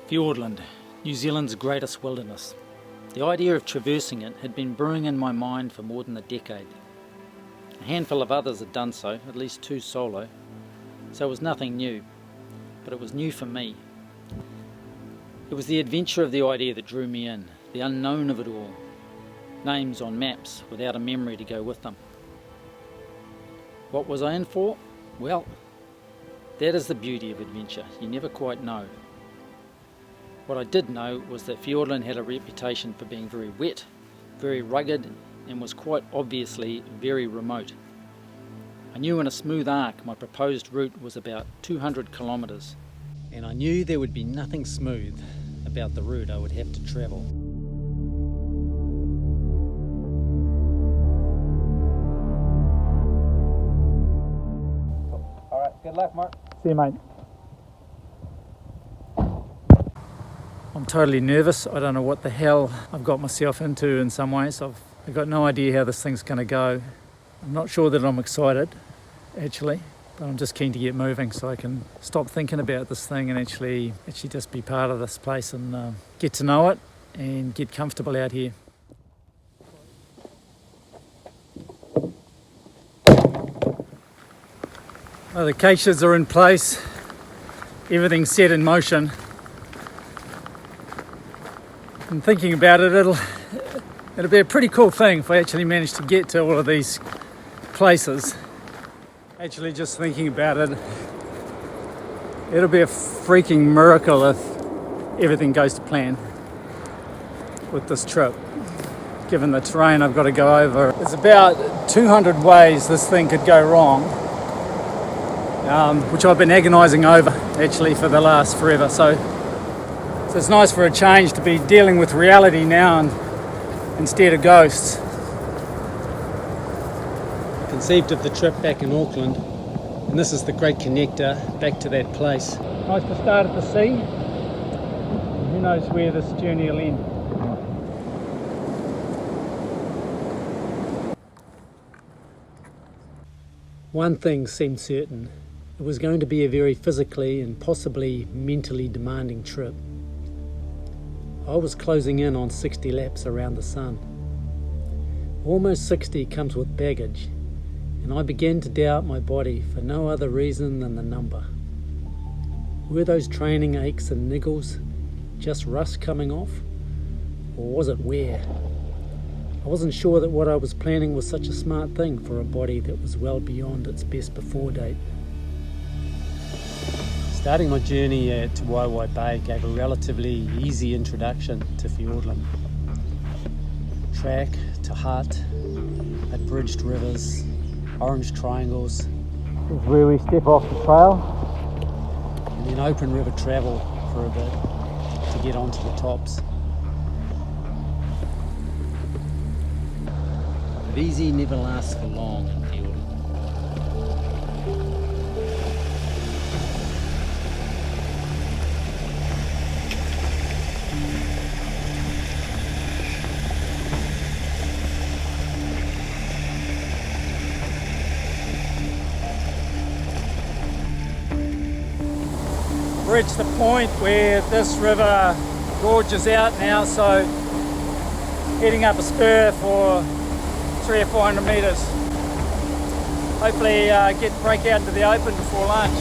Fiordland, New Zealand's greatest wilderness. The idea of traversing it had been brewing in my mind for more than a decade. A handful of others had done so, at least 2 solo, so it was nothing new, but it was new for me. It was the adventure of the idea that drew me in, the unknown of it all, names on maps without a memory to go with them. What was I in for? Well, that is the beauty of adventure, you never quite know. What I did know was that Fiordland had a reputation for being very wet, very rugged, and was quite obviously very remote. I knew in a smooth arc my proposed route was about 200 kilometres, and I knew there would be nothing smooth about the route I would have to travel. Alright, good luck, Mark. See you, mate. I'm totally nervous. I don't know what the hell I've got myself into in some ways. I've got no idea how this thing's going to go. I'm not sure that I'm excited, actually, but I'm just keen to get moving so I can stop thinking about this thing and actually just be part of this place and get to know it and get comfortable out here. Well, the caches are in place. Everything's set in motion. And thinking about it, it'll be a pretty cool thing if I actually manage to get to all of these places. Actually, just thinking about it, it'll be a freaking miracle if everything goes to plan with this trip, given the terrain I've got to go over. There's about 200 ways this thing could go wrong, which I've been agonising over actually for the last forever. So it's nice for a change to be dealing with reality now instead of ghosts. I conceived of the trip back in Auckland, and this is the great connector back to that place. Nice to start at the sea. Who knows where this journey will end. One thing seemed certain. It was going to be a very physically and possibly mentally demanding trip. I was closing in on 60 laps around the sun. Almost 60 comes with baggage, and I began to doubt my body for no other reason than the number. Were those training aches and niggles just rust coming off, or was it wear? I wasn't sure that what I was planning was such a smart thing for a body that was well beyond its best before date. Starting my journey at Wapiti Bay gave a relatively easy introduction to Fiordland. Track to hut, at bridged rivers, orange triangles. This is where we step off the trail, and then open river travel for a bit to get onto the tops. But easy never lasts for long in Fiordland. Reached the point where this river gorges out now, so heading up a spur for 300 or 400 metres. Hopefully break out into the open before lunch.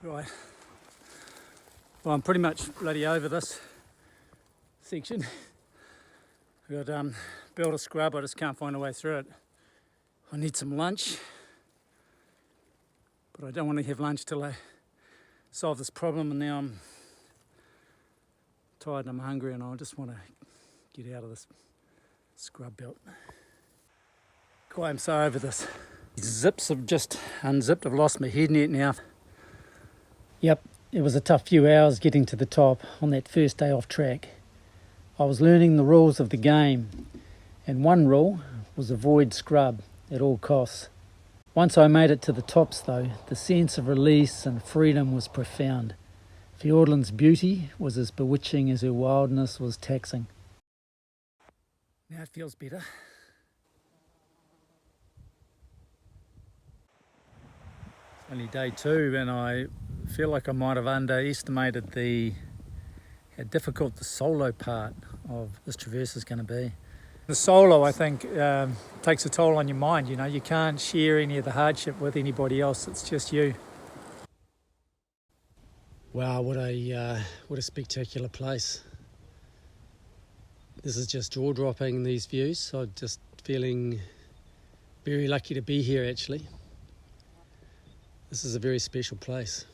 Right, well, I'm pretty much bloody over this section. I've got built a scrub, I just can't find a way through it. I need some lunch, but I don't want to have lunch till I solve this problem, and now I'm tired and I'm hungry and I just want to get out of this scrub belt. God, I'm so over this. These zips have just unzipped, I've lost my head net now. Yep, it was a tough few hours getting to the top on that first day off track. I was learning the rules of the game, and one rule was avoid scrub at all costs. Once I made it to the tops though, the sense of release and freedom was profound. Fiordland's beauty was as bewitching as her wildness was taxing. Now it feels better. Only day 2, and I feel like I might have underestimated how difficult the solo part of this traverse is going to be. The solo, I think, takes a toll on your mind. You know, you can't share any of the hardship with anybody else. It's just you. Wow, what a spectacular place. This is just jaw-dropping, these views. I'm just feeling very lucky to be here, actually. This is a very special place.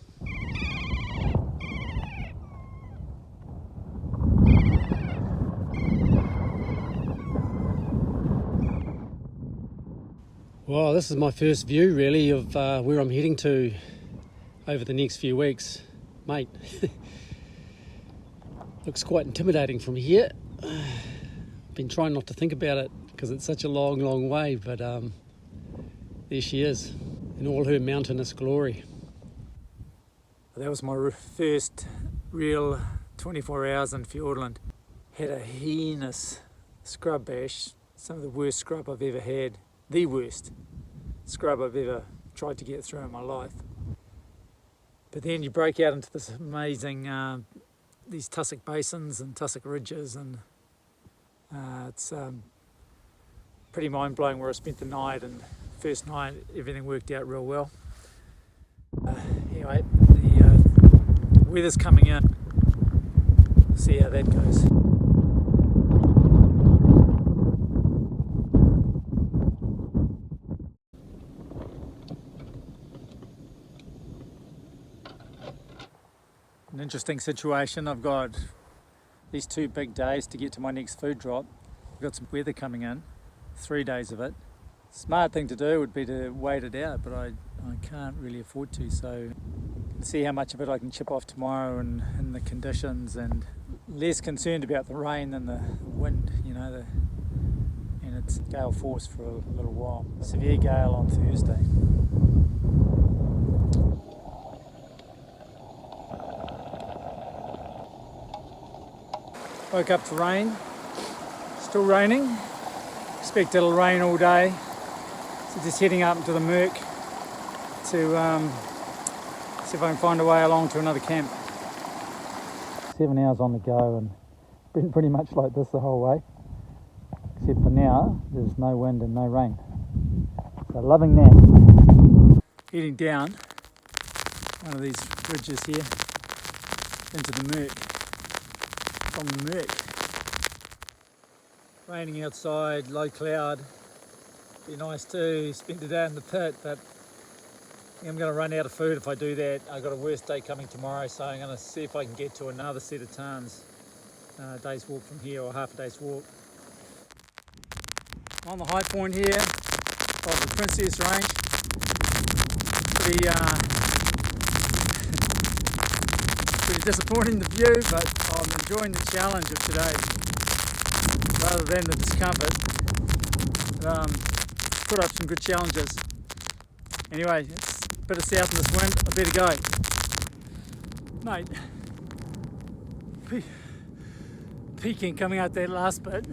Well, this is my first view, really, of where I'm heading to over the next few weeks. Mate, looks quite intimidating from here. I've been trying not to think about it because it's such a long, long way, but there she is in all her mountainous glory. That was my first real 24 hours in Fiordland. Had a heinous scrub bash, some of the worst scrub I've ever had, the worst scrub I've ever tried to get through in my life. But then you break out into this amazing, these tussock basins and tussock ridges, and it's pretty mind-blowing where I spent the night, and first night everything worked out real well. Anyway, the weather's coming in. See how that goes. An interesting situation. I've got these 2 big days to get to my next food drop. I've got some weather coming in, 3 days of it. Smart thing to do would be to wait it out, but I can't really afford to, so see how much of it I can chip off tomorrow and the conditions, and less concerned about the rain than the wind, you know, and it's gale force for a little while. Severe gale on Thursday. Woke up to rain, still raining, expect it'll rain all day, so just heading up into the murk to see if I can find a way along to another camp. 7 hours on the go and been pretty much like this the whole way, except for now there's no wind and no rain, so loving that. Heading down one of these ridges here into the murk. From the murk. Raining outside, low cloud. Be nice to spend the day in the pit, but I'm going to run out of food if I do that. I've got a worse day coming tomorrow, so I'm going to see if I can get to another set of tarns. A day's walk from here, or half a day's walk. On the high point here of the Princess Range. Pretty disappointing, the view, but I'm enjoying the challenge of today rather than the discomfort. Put up some good challenges. Anyway, it's a bit of south in this wind, I better go. Mate, peaking coming out that last bit.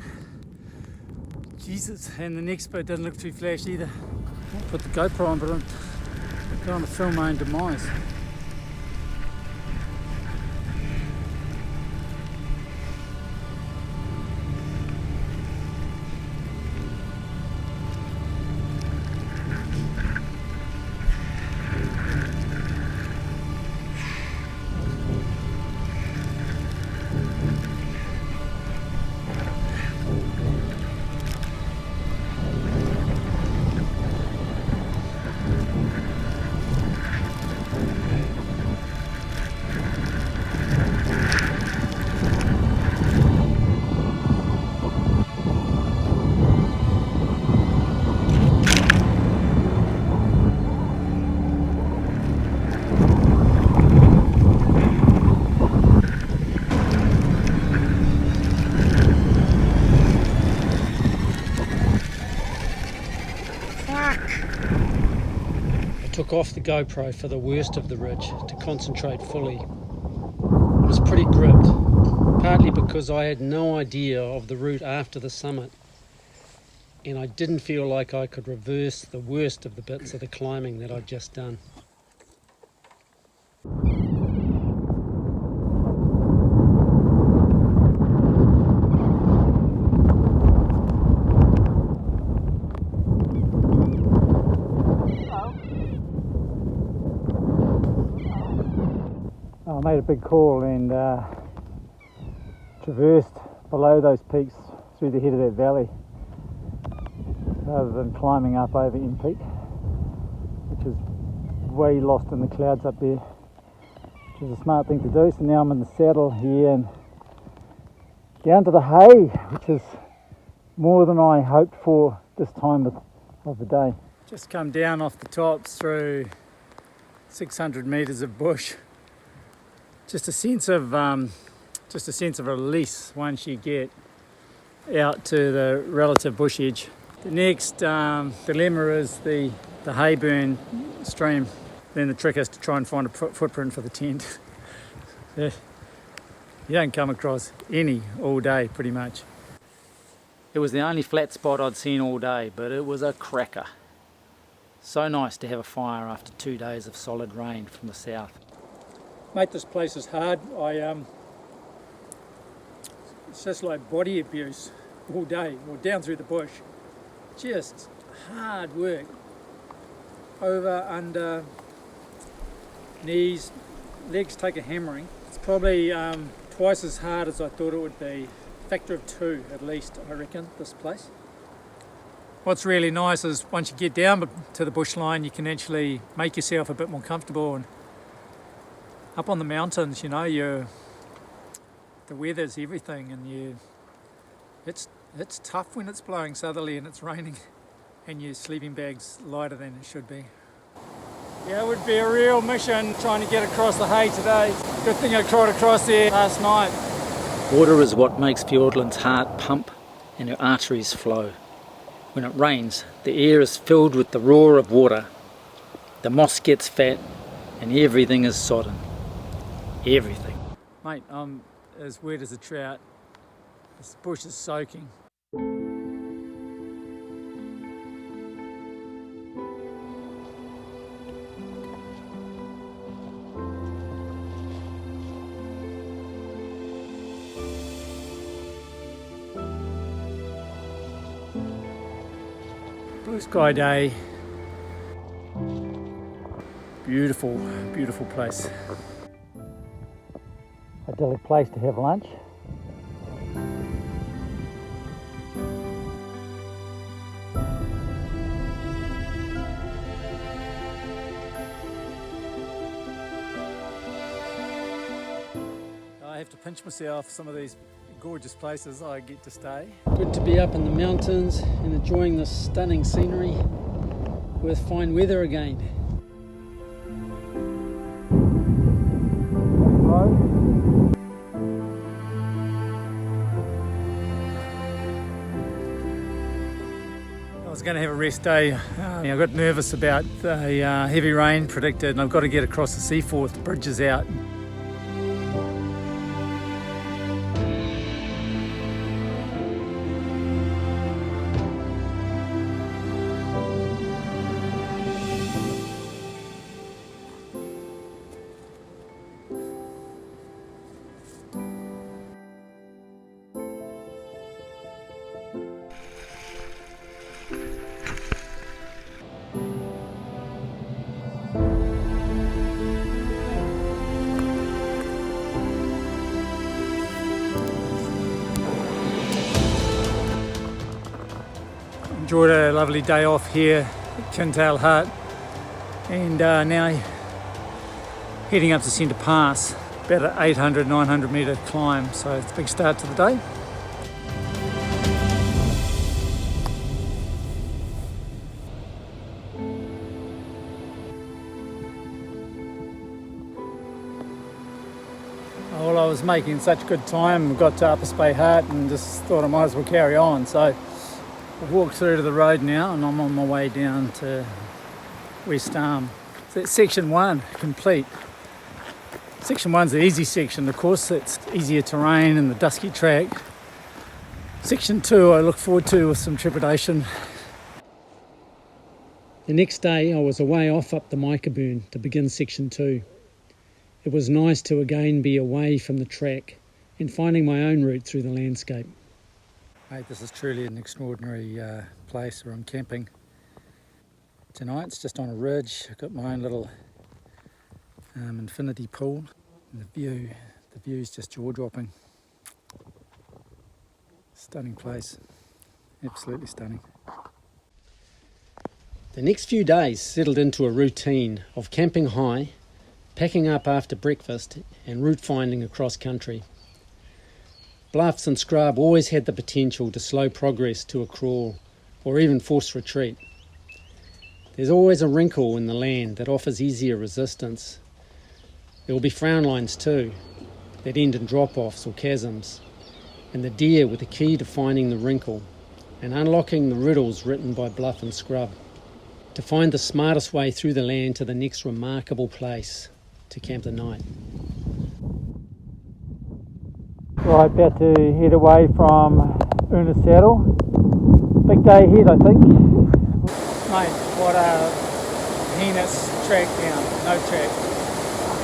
Jesus, and the next bit doesn't look too flash either. I'll put the GoPro on, but I don't want to film my own demise. Took off the GoPro for the worst of the ridge to concentrate fully. It was pretty gripped, partly because I had no idea of the route after the summit, and I didn't feel like I could reverse the worst of the bits of the climbing that I'd just done. made a big call and traversed below those peaks through the head of that valley rather than climbing up over M Peak, which is way lost in the clouds up there, which is a smart thing to do. So now I'm in the saddle here and down to the hay, which is more than I hoped for this time of the day. Just come down off the tops through 600 metres of bush. Just a sense of release once you get out to the relative bush edge. The next dilemma is the hay burn stream. Then the trick is to try and find a footprint for the tent. You don't come across any all day pretty much. It was the only flat spot I'd seen all day, but it was a cracker. So nice to have a fire after 2 days of solid rain from the south. Mate, this place is hard. It's just like body abuse all day, or down through the bush. Just hard work. Over, under, knees, legs take a hammering. It's probably twice as hard as I thought it would be. Factor of 2 at least, I reckon, this place. What's really nice is once you get down to the bush line, you can actually make yourself a bit more comfortable. And up on the mountains, you know, the weather's everything, and it's tough when it's blowing southerly and it's raining, and your sleeping bag's lighter than it should be. Yeah, it would be a real mission trying to get across the hay today. Good thing I crawled across there last night. Water is what makes Fiordland's heart pump and her arteries flow. When it rains, the air is filled with the roar of water. The moss gets fat and everything is sodden. Everything. Mate, I'm as wet as a trout. This bush is soaking. Blue sky day. Beautiful, beautiful place. Idyllic place to have lunch. I have to pinch myself some of these gorgeous places I get to stay. Good to be up in the mountains and enjoying this stunning scenery with fine weather again. I was going to have a rest day. I got nervous about the heavy rain predicted, and I've got to get across the Seaforth. The bridge is out. Enjoyed a lovely day off here at Kintail Hut, and now heading up to Centre Pass, about an 800-900 metre climb, so it's a big start to the day. Well, I was making such good time, got to Upper Spey Hut and just thought I might as well carry on, so I've walked through to the road now and I'm on my way down to West Arm. So that's section 1 complete. Section 1's the easy section, of course, it's easier terrain and the dusky track. Section 2 I look forward to with some trepidation. The next day I was away off up the Mica Burn to begin section 2. It was nice to again be away from the track and finding my own route through the landscape. Mate, this is truly an extraordinary place where I'm camping tonight. It's just on a ridge. I've got my own little infinity pool. The view is just jaw-dropping. Stunning place, absolutely stunning. The next few days settled into a routine of camping high, packing up after breakfast and route finding across country. Bluffs and scrub always had the potential to slow progress to a crawl or even force retreat. There's always a wrinkle in the land that offers easier resistance. There will be frown lines too, that end in drop-offs or chasms, and the deer were the key to finding the wrinkle and unlocking the riddles written by bluff and scrub, to find the smartest way through the land to the next remarkable place to camp the night. Right, about to head away from Ernest Saddle. Big day ahead, I think. Mate, what a heinous track down, no track.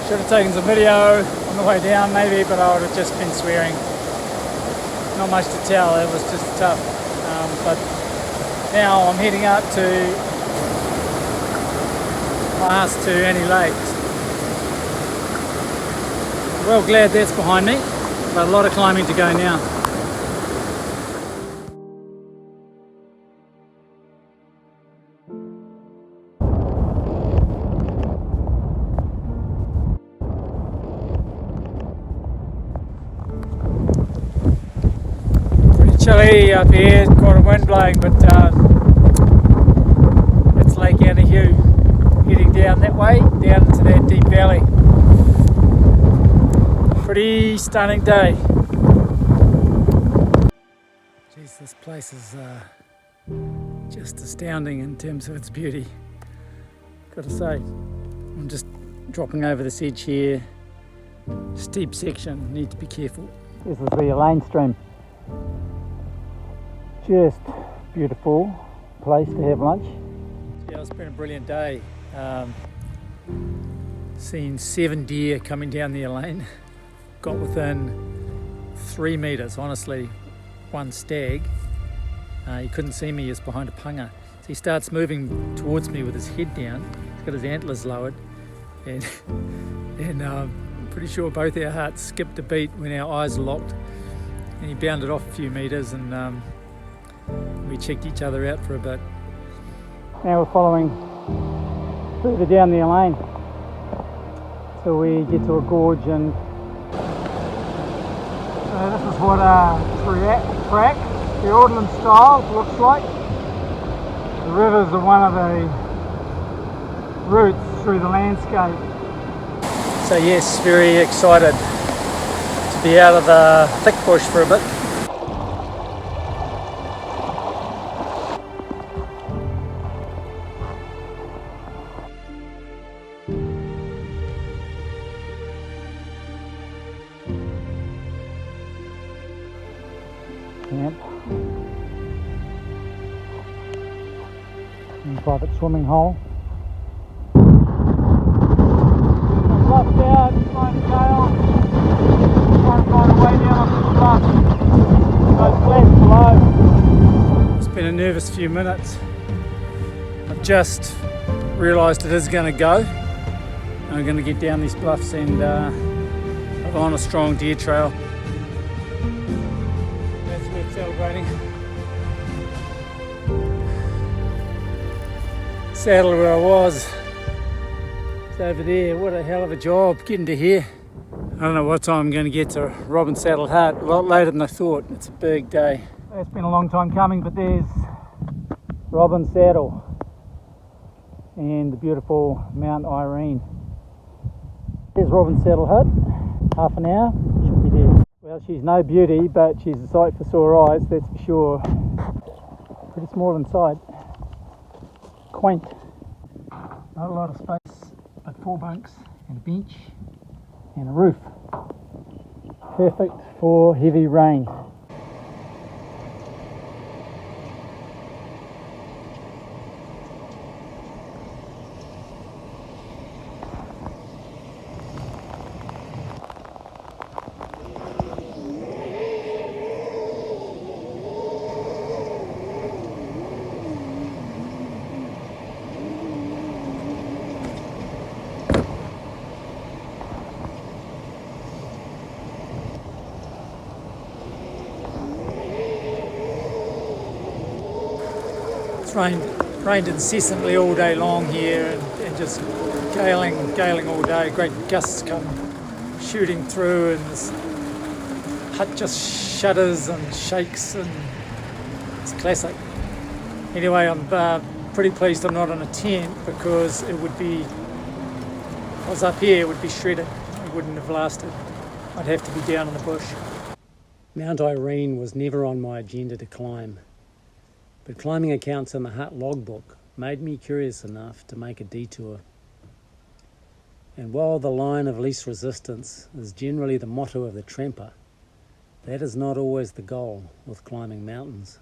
Should have taken some video on the way down maybe, but I would have just been swearing. Not much to tell, it was just tough. But now I'm heading up to Annie Lakes. Well glad that's behind me, but a lot of climbing to go now. Chilly up here, quite a wind blowing, but it's Lake Anna Hugh, heading down that way, down into that deep valley. Pretty stunning day. Jeez, this place is just astounding in terms of its beauty. Gotta say, I'm just dropping over this edge here. Steep section, need to be careful. This is the Elaine stream. Just beautiful place to have lunch. Yeah, it's been a brilliant day. Seen 7 deer coming down the Elaine. Got within 3 metres, honestly, one stag. He couldn't see me, he was behind a punga. So he starts moving towards me with his head down. He's got his antlers lowered. And I'm pretty sure both our hearts skipped a beat when our eyes locked. And he bounded off a few metres and we checked each other out for a bit. Now we're following further down the Elaine till we get to a gorge, and this is what a track, Fiordland style, looks like. The rivers are one of the routes through the landscape. So yes, very excited to be out of the thick bush for a bit. Camp. And private swimming hole. Bluffed out, trying to tail, trying to find a way down onto the bluff. Those flats below. It's been a nervous few minutes. I've just realised it is going to go. I'm going to get down these bluffs and on a strong deer trail. Celebrating. Saddle where I was. It's over there. What a hell of a job getting to here. I don't know what time I'm going to get to Robin Saddle Hut. A lot later than I thought. It's a big day. It's been a long time coming, but there's Robin Saddle and the beautiful Mount Irene. There's Robin Saddle Hut. Half an hour. Should be there. Well, she's no beauty, but she's a sight for sore eyes, that's for sure. Pretty small inside. Quaint. Not a lot of space, but 4 bunks and a bench and a roof. Perfect for heavy rain. It's rained incessantly all day long here, and just galing all day. Great gusts come shooting through, and this hut just shudders and shakes, and it's classic. Anyway, I'm pretty pleased I'm not in a tent, because it would be, if I was up here, it would be shredded. It wouldn't have lasted. I'd have to be down in the bush. Mount Irene was never on my agenda to climb, but climbing accounts in the hut logbook made me curious enough to make a detour. And while the line of least resistance is generally the motto of the tramper, that is not always the goal with climbing mountains.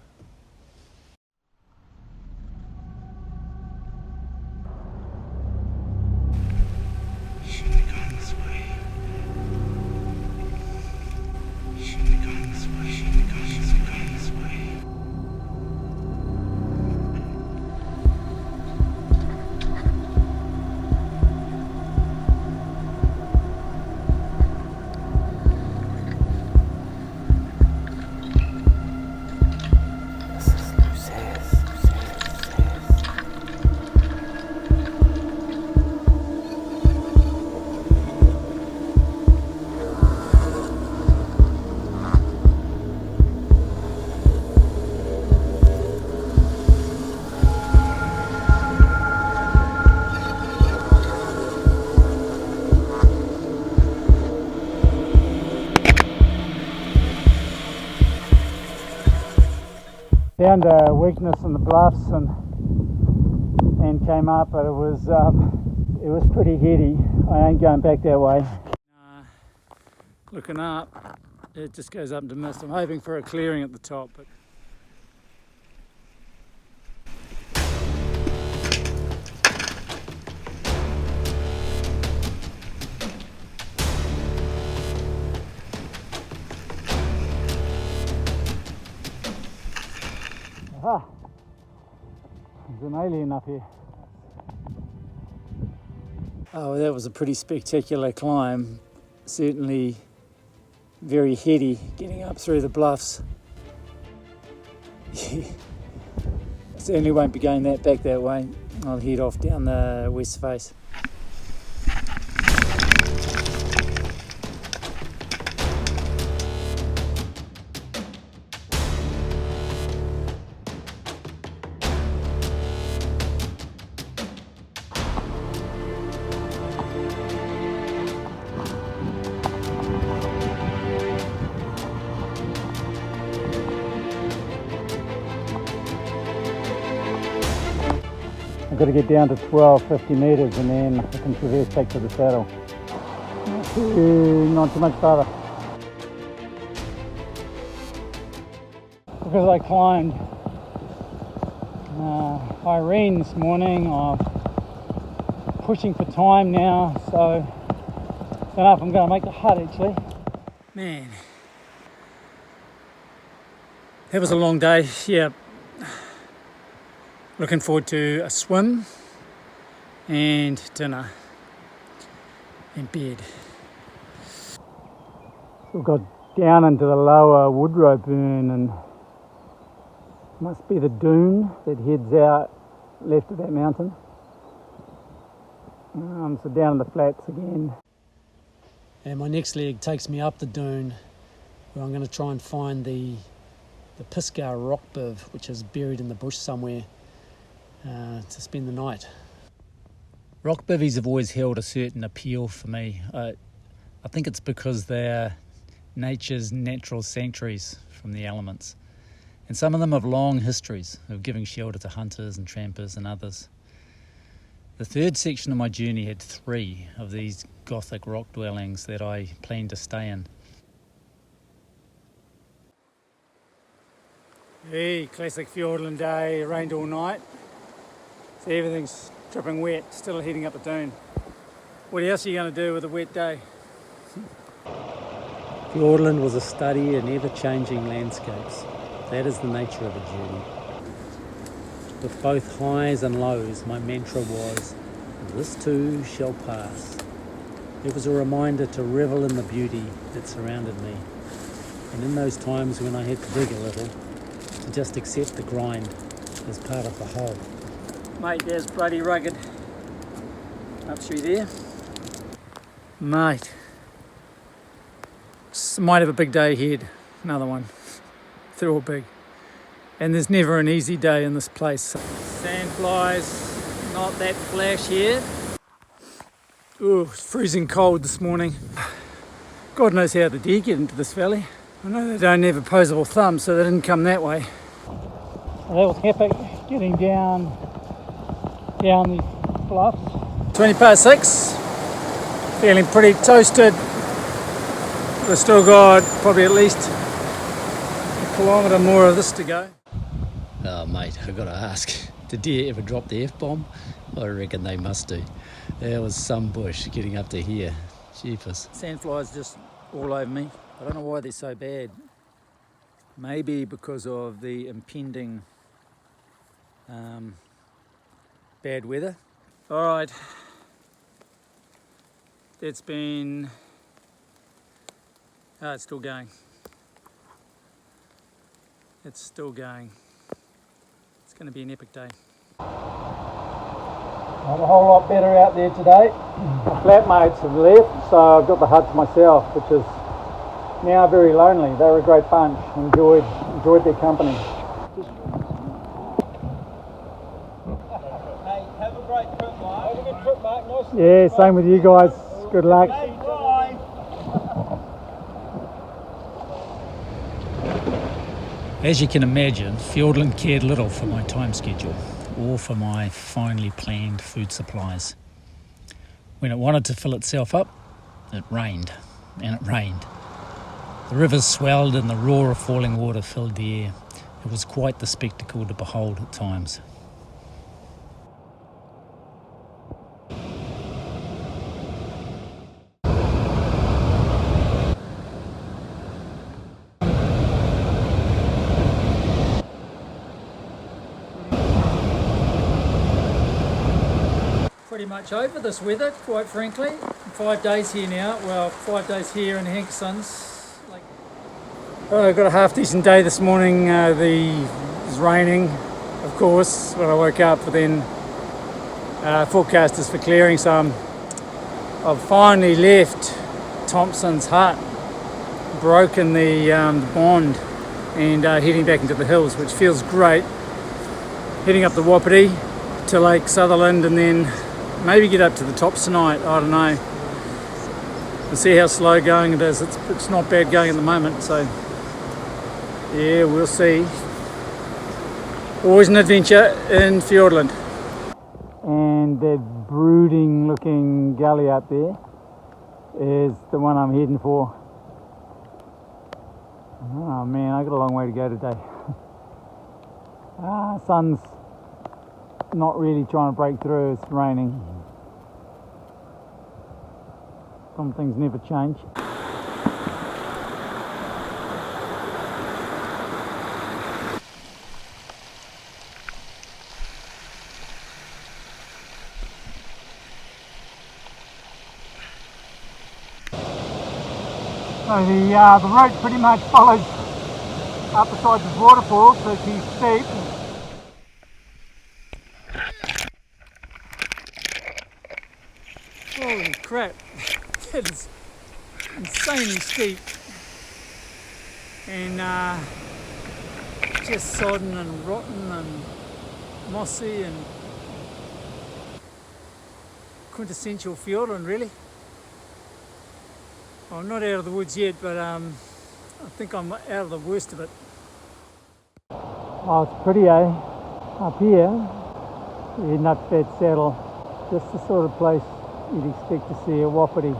Found a weakness in the bluffs and came up, but it was pretty heady. I ain't going back that way. Looking up, it just goes up into mist. I'm hoping for a clearing at the top, but there's an alien up here. Oh, that was a pretty spectacular climb. Certainly very heady getting up through the bluffs. Certainly won't be going back that way. I'll head off down the west face. I've got to get down to 50 metres and then I can traverse back to the saddle. Not too much farther. Because I climbed Irene this morning, I'm pushing for time now, so I don't know if I'm going to make the hut actually. Man, that was a long day, yeah. Looking forward to a swim and dinner and bed. We've got down into the lower Woodrow burn, and must be the dune that heads out left of that mountain. So down in the flats again. And my next leg takes me up the dune, where I'm going to try and find the Pisgah rock biv, which is buried in the bush somewhere, to spend the night. Rock bivvies have always held a certain appeal for me. I think it's because they're nature's natural sanctuaries from the elements. And some of them have long histories of giving shelter to hunters and trampers and others. The third section of my journey had 3 of these Gothic rock dwellings that I planned to stay in. Hey, classic Fiordland day, it rained all night. So everything's dripping wet, still heading up the dune. What else are you going to do with a wet day? Fiordland was a study in ever-changing landscapes. That is the nature of a journey. With both highs and lows, my mantra was, this too shall pass. It was a reminder to revel in the beauty that surrounded me. And in those times when I had to dig a little, to just accept the grind as part of the whole. Mate, there's bloody rugged up through there. Mate, might have a big day ahead. Another one. They're all big. And there's never an easy day in this place. Sandflies, not that flash here. Ooh, it's freezing cold this morning. God knows how the deer get into this valley. I know they don't have opposable thumbs, so they didn't come that way. That was epic, getting down these bluffs. 20 past 6, feeling pretty toasted. We've still got probably at least a kilometre more of this to go. Oh mate, I've got to ask, did deer ever drop the F-bomb? I reckon they must do. There was some bush getting up to here. Jeepers. Sandflies just all over me. I don't know why they're so bad. Maybe because of the impending bad weather. All right, it's been, it's still going. It's still going. It's going to be an epic day. Not a whole lot better out there today. My flatmates have left, so I've got the hut to myself, which is now very lonely. They were a great bunch. Enjoyed their company. Hey, have a great trip, Mark. Have a good trip, Mark. Nice. Yeah, same with you guys. Good luck. Hey, bye. As you can imagine, Fiordland cared little for my time schedule or for my finely planned food supplies. When it wanted to fill itself up, it rained, and it rained. The rivers swelled and the roar of falling water filled the air. It was quite the spectacle to behold at times. Pretty much over this weather, quite frankly. 5 days here now. Well, 5 days here in Hankinson's. Well, I've got a half decent day this morning. It was raining, of course, when I woke up, but then forecast is for clearing, so I've finally left Thompson's hut, broken the bond, and heading back into the hills, which feels great. Heading up the Wapiti to Lake Sutherland, and then maybe get up to the tops tonight. I don't know. We'll see how slow going it is. It's not bad going at the moment, so yeah, we'll see. Always an adventure in Fiordland. And that brooding looking gully up there is the one I'm heading for. Oh man, I got a long way to go today. Sun's not really trying to break through, it's raining. Some things never change. So the road pretty much follows up beside this waterfall, so it's steep. Holy crap, that is insanely steep and just sodden and rotten and mossy and quintessential Fiordland really. Well, I'm not out of the woods yet, but I think I'm out of the worst of it. Oh, it's pretty, eh? Up here, heading up that saddle, just the sort of place you'd expect to see a Wapiti.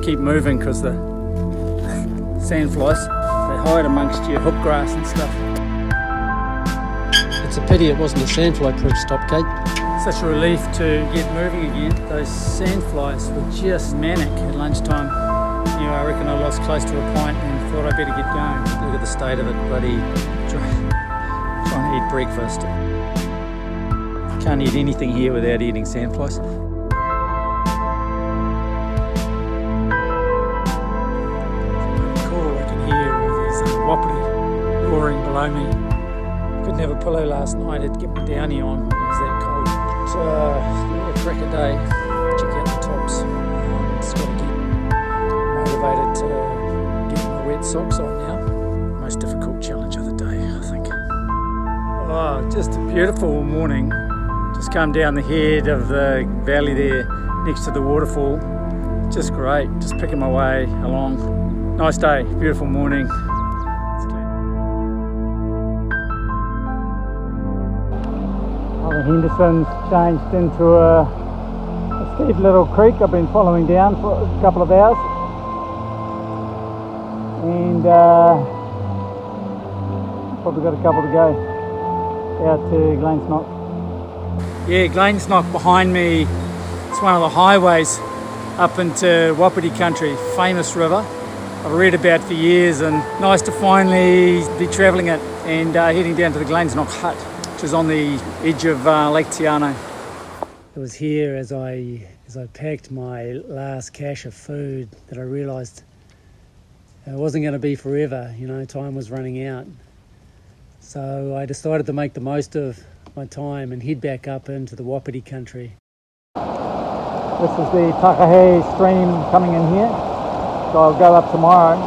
keep moving because the sandflies, they hide amongst your hookgrass and stuff. It's a pity it wasn't a sandfly-proof stop gate. Such a relief to get moving again. Those sandflies were just manic at lunchtime. You know, I reckon I lost close to a pint and thought I'd better get going. Look at the state of it, bloody trying to eat breakfast. Can't eat anything here without eating sandflies. Cool, I can hear these wapiti roaring below me. Couldn't have a pillow last night, had to get my downy on. It was that cold. So, yeah, crack a day. Check out the tops. Just got to get motivated to get my wet socks on now. Most difficult challenge of the day, I think. Oh, just a beautiful morning. Just come down the head of the valley there next to the waterfall. Just great, just picking my way along. Nice day, beautiful morning. The Henderson's changed into a steep little creek I've been following down for a couple of hours. And probably got a couple to go out to Glainsnock. Yeah, Glainsnock behind me. It's one of the highways up into Wapiti country, famous river. I've read about for years, and nice to finally be travelling it and heading down to the Glainsnock hut, which is on the edge of Lake Tiano. It was here as I packed my last cache of food that I realised it wasn't going to be forever. You know, time was running out. So I decided to make the most of my time and head back up into the Wapiti country. This is the Takahe stream coming in here, so I'll go up tomorrow.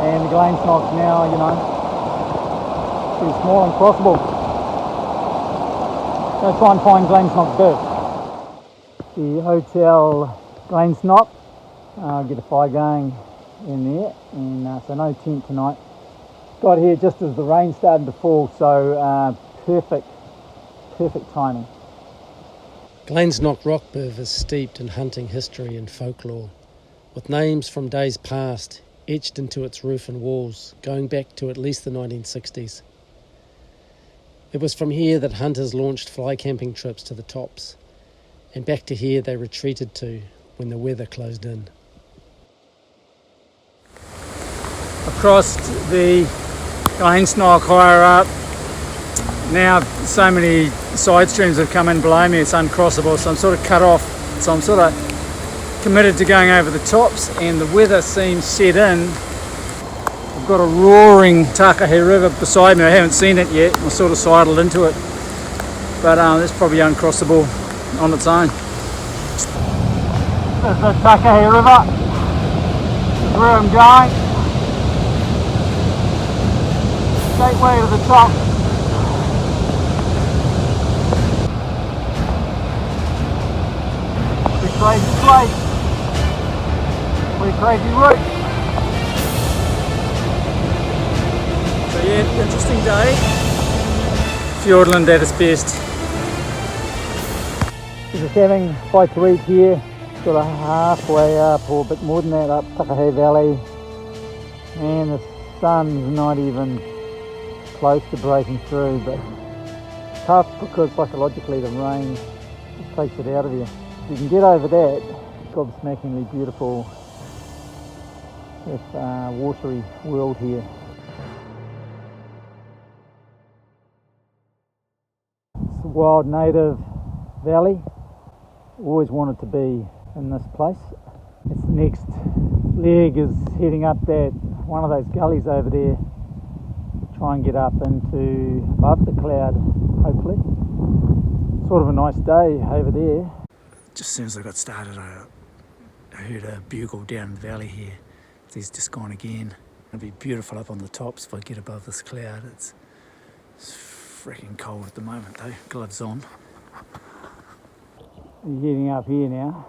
And the Glainsnock's now, you know, too small and crossable. Go try and find Glainsnock bird. The Hotel Glainsnock, get a fire going in there, and so no tent tonight. Got here just as the rain started to fall, so perfect timing. Glainsnock Rockberg is steeped in hunting history and folklore, with names from days past etched into its roof and walls, going back to at least the 1960s. It was from here that hunters launched fly camping trips to the tops, and back to here they retreated to when the weather closed in. Across the Glainsnock higher up, now so many side streams have come in below me, it's uncrossable, so I'm sort of cut off. So I'm sort of committed to going over the tops, and the weather seems set in. I've got a roaring Takahe River beside me. I haven't seen it yet. I sort of sidled into it, but it's probably uncrossable on its own. There's the Takahe River. That's where I'm going. Gateway to the top. Pretty crazy place. Pretty crazy route. So yeah, interesting day. Fiordland at its best. We're just having a bite to eat here. Sort of halfway up, or a bit more than that, up Takahe Valley. And the sun's not even close to breaking through, but tough because psychologically the rain just takes it out of you. If you can get over that, gobsmackingly beautiful with watery world here. It's a wild native valley. Always wanted to be in this place. Its next leg is heading up that one of those gullies over there. Try and get up into above the cloud, hopefully. Sort of a nice day over there. Just as soon as I got started, I heard a bugle down the valley here. He's just gone again. It'll be beautiful up on the tops if I get above this cloud. It's freaking cold at the moment though, gloves on. I'm heading up here now.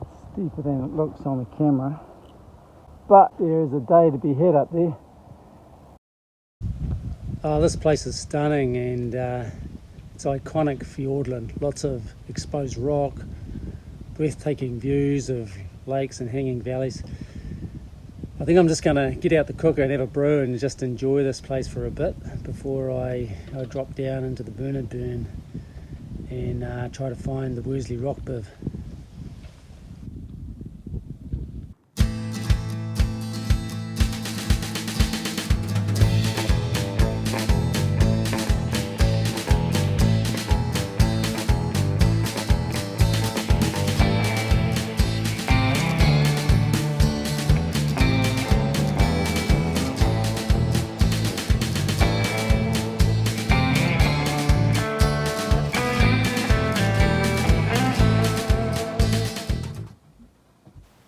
It's steeper than it looks on the camera. But there is a day to be had up there. Oh, this place is stunning, and it's iconic Fiordland. Lots of exposed rock, breathtaking views of lakes and hanging valleys. I think I'm just going to get out the cooker and have a brew and just enjoy this place for a bit before I drop down into the Bernard Burn and try to find the Worsley rock biv.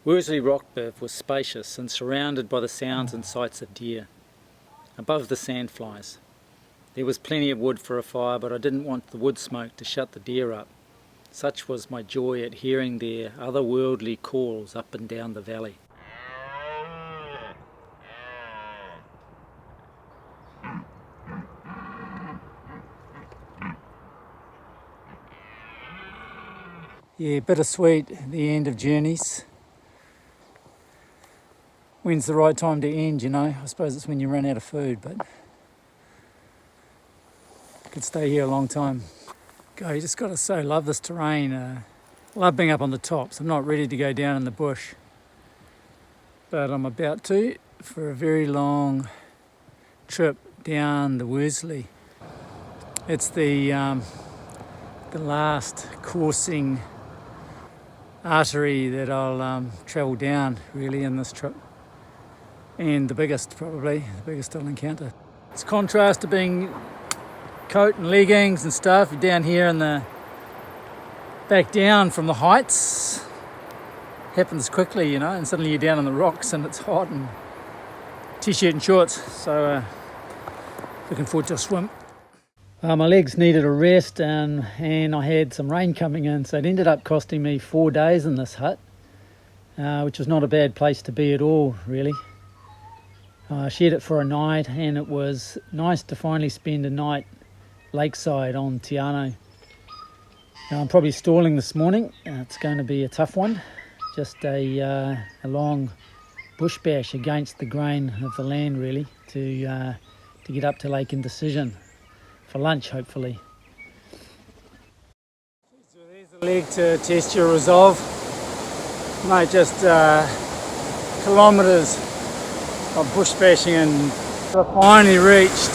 Worsley rock biv was spacious and surrounded by the sounds and sights of deer. Above the sandflies. There was plenty of wood for a fire, but I didn't want the wood smoke to shut the deer up. Such was my joy at hearing their otherworldly calls up and down the valley. Yeah, bittersweet at the end of journeys. When's the right time to end, you know? I suppose it's when you run out of food, but I could stay here a long time. God, you just got to so love this terrain. Love being up on the tops. I'm not ready to go down in the bush, but I'm about to for a very long trip down the Worsley. It's the last coursing artery that I'll travel down really in this trip. And the biggest I'll encounter. It's contrast to being coat and leggings and stuff. You're down here in the back down from the heights. Happens quickly, you know, and suddenly you're down on the rocks and it's hot and t-shirt and shorts. So looking forward to a swim. My legs needed a rest and I had some rain coming in, so it ended up costing me 4 days in this hut, which was not a bad place to be at all, really. I shared it for a night and it was nice to finally spend a night lakeside on Tiano. Now, I'm probably stalling this morning. It's going to be a tough one. Just a long bush bash against the grain of the land really to get up to Lake Indecision for lunch hopefully. So there's the leg to test your resolve. Mate, just kilometres of bush bashing and I finally reached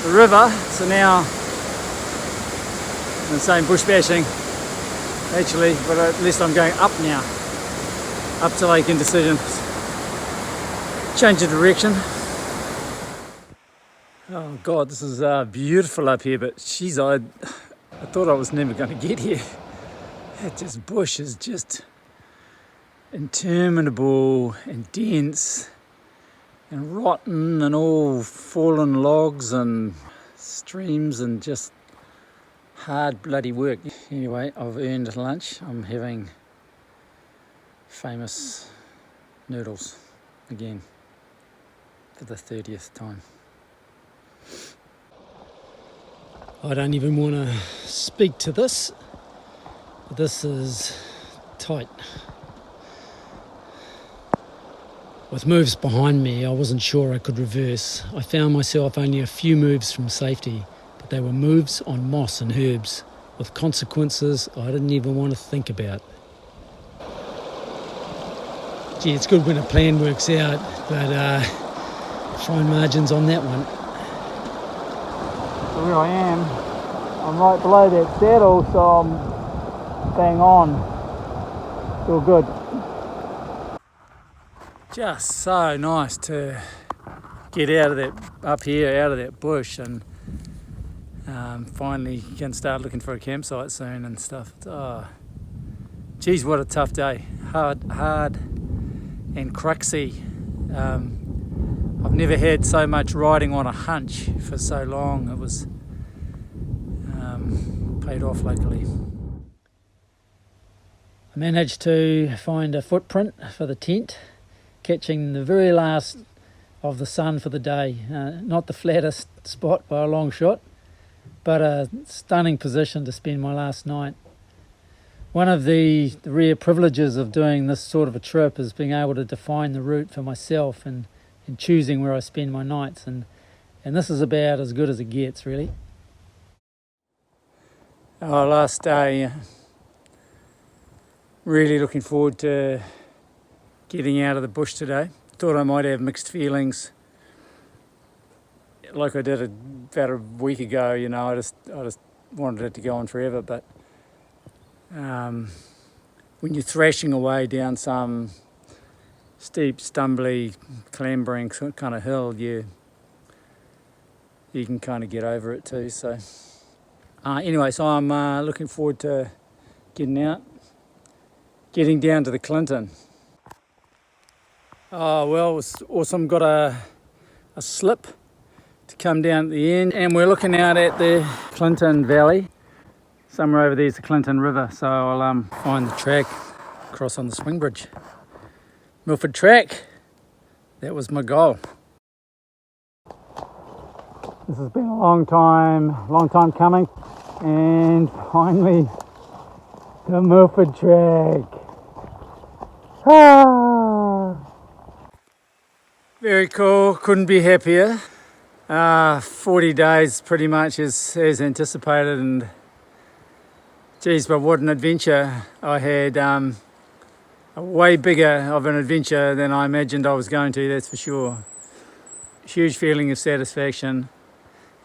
the river, so now I'm the same bush bashing actually, but at least I'm going up now, up to Lake Indecision. Change of direction. Oh God, this is beautiful up here, but geez, I thought I was never going to get here. This bush is just interminable and dense and rotten and all fallen logs and streams and just hard bloody work. Anyway, I've earned lunch. I'm having famous noodles again for the 30th time. I don't even want to speak to this, but this is tight. With moves behind me, I wasn't sure I could reverse. I found myself only a few moves from safety, but they were moves on moss and herbs, with consequences I didn't even want to think about. Gee, it's good when a plan works out, but fine margins on that one. So here I am. I'm right below that saddle, so I'm bang on. Feel good. Just so nice to get out of that, up here, out of that bush, and finally can start looking for a campsite soon and stuff. Oh, geez, what a tough day. Hard and cruxy. I've never had so much riding on a hunch for so long. It was paid off luckily. I managed to find a footprint for the tent, catching the very last of the sun for the day. Not the flattest spot by a long shot, but a stunning position to spend my last night. One of the rare privileges of doing this sort of a trip is being able to define the route for myself and choosing where I spend my nights, and this is about as good as it gets, really. Our last day, really looking forward to getting out of the bush today. Thought I might have mixed feelings like I did about a week ago. You know, I just wanted it to go on forever, but when you're thrashing away down some steep, stumbly, clambering kind of hill, you can kind of get over it too. So anyway, so I'm looking forward to getting out, getting down to the Clinton. Oh well, it was awesome. Got a slip to come down at the end, and we're looking out at the Clinton Valley. Somewhere over there is the Clinton River, so I'll find the track, cross on the swing bridge. Milford Track, that was my goal. This has been a long time coming, and finally the Milford Track. Very cool, couldn't be happier. 40 days pretty much as anticipated, and geez, but what an adventure. I had a way bigger of an adventure than I imagined I was going to, that's for sure. Huge feeling of satisfaction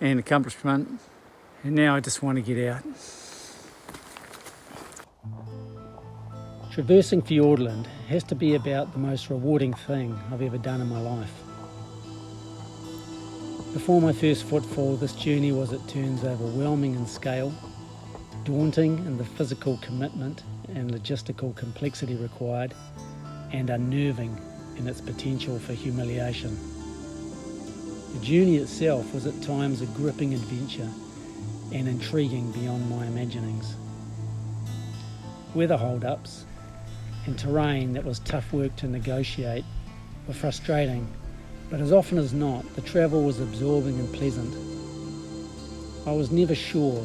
and accomplishment, and now I just want to get out. Traversing Fiordland has to be about the most rewarding thing I've ever done in my life. Before my first footfall, this journey was at turns overwhelming in scale, daunting in the physical commitment and logistical complexity required, and unnerving in its potential for humiliation. The journey itself was at times a gripping adventure and intriguing beyond my imaginings. Weather hold-ups and terrain that was tough work to negotiate were frustrating, but as often as not, the travel was absorbing and pleasant. I was never sure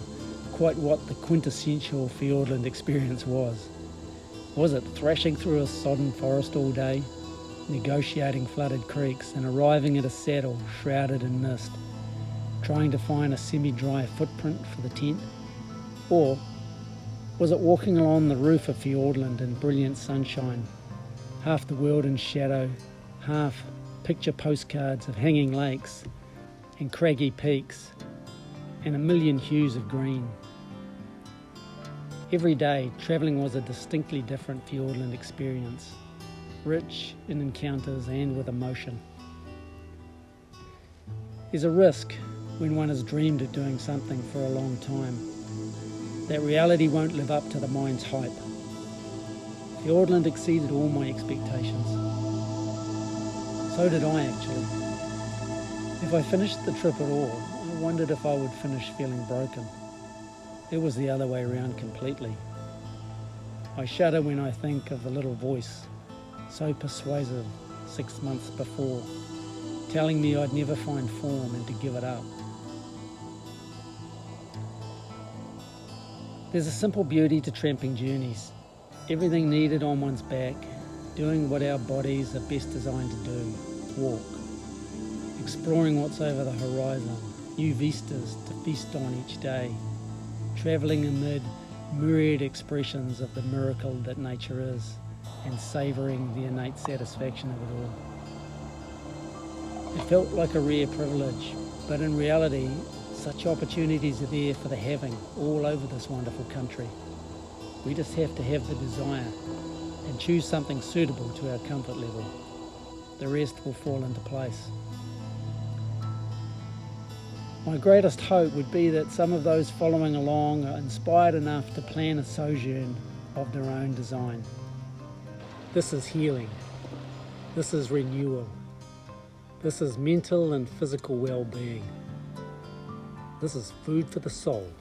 quite what the quintessential Fiordland experience was. Was it thrashing through a sodden forest all day, negotiating flooded creeks and arriving at a saddle shrouded in mist, trying to find a semi-dry footprint for the tent? Or was it walking along the roof of Fiordland in brilliant sunshine, half the world in shadow, half picture postcards of hanging lakes and craggy peaks and a million hues of green? Every day, travelling was a distinctly different Fiordland experience, rich in encounters and with emotion. There's a risk when one has dreamed of doing something for a long time, that reality won't live up to the mind's hype. Fiordland exceeded all my expectations. So did I, actually. If I finished the trip at all, I wondered if I would finish feeling broken. It was the other way around completely. I shudder when I think of the little voice, so persuasive 6 months before, telling me I'd never find form and to give it up. There's a simple beauty to tramping journeys. Everything needed on one's back, doing what our bodies are best designed to do, walk. Exploring what's over the horizon, new vistas to feast on each day. Travelling amid myriad expressions of the miracle that nature is, and savouring the innate satisfaction of it all. It felt like a rare privilege, but in reality, such opportunities are there for the having all over this wonderful country. We just have to have the desire and choose something suitable to our comfort level. The rest will fall into place. My greatest hope would be that some of those following along are inspired enough to plan a sojourn of their own design. This is healing. This is renewal. This is mental and physical well-being. This is food for the soul.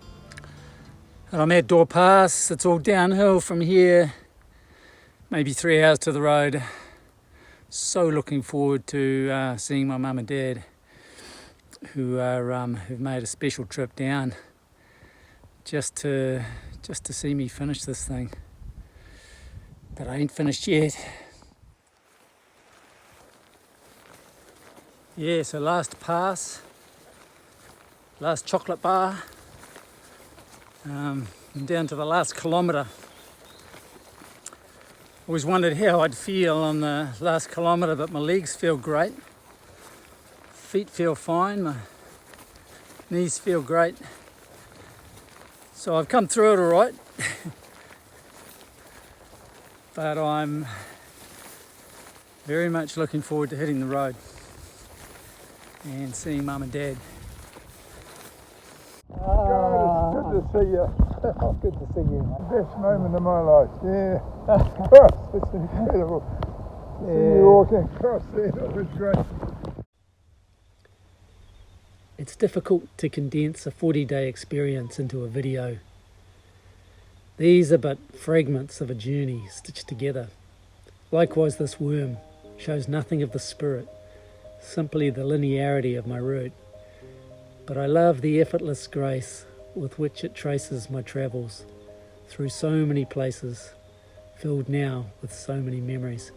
And I'm at Door Pass. It's all downhill from here, maybe 3 hours to the road. So looking forward to seeing my mum and dad, who've made a special trip down just to see me finish this thing. But I ain't finished yet. Yeah, so last pass, last chocolate bar, and down to the last kilometre. Always wondered how I'd feel on the last kilometre, but my legs feel great. Feet feel fine, my knees feel great. So I've come through it all right. But I'm very much looking forward to hitting the road and seeing Mum and Dad. God, it's good to see you. Good to see you, mate. Best moment of my life. Yeah. Gosh, it's incredible. To see you walking across there, that was great. It's difficult to condense a 40-day experience into a video. These are but fragments of a journey stitched together. Likewise, this worm shows nothing of the spirit, simply the linearity of my route. But I love the effortless grace with which it traces my travels through so many places, filled now with so many memories.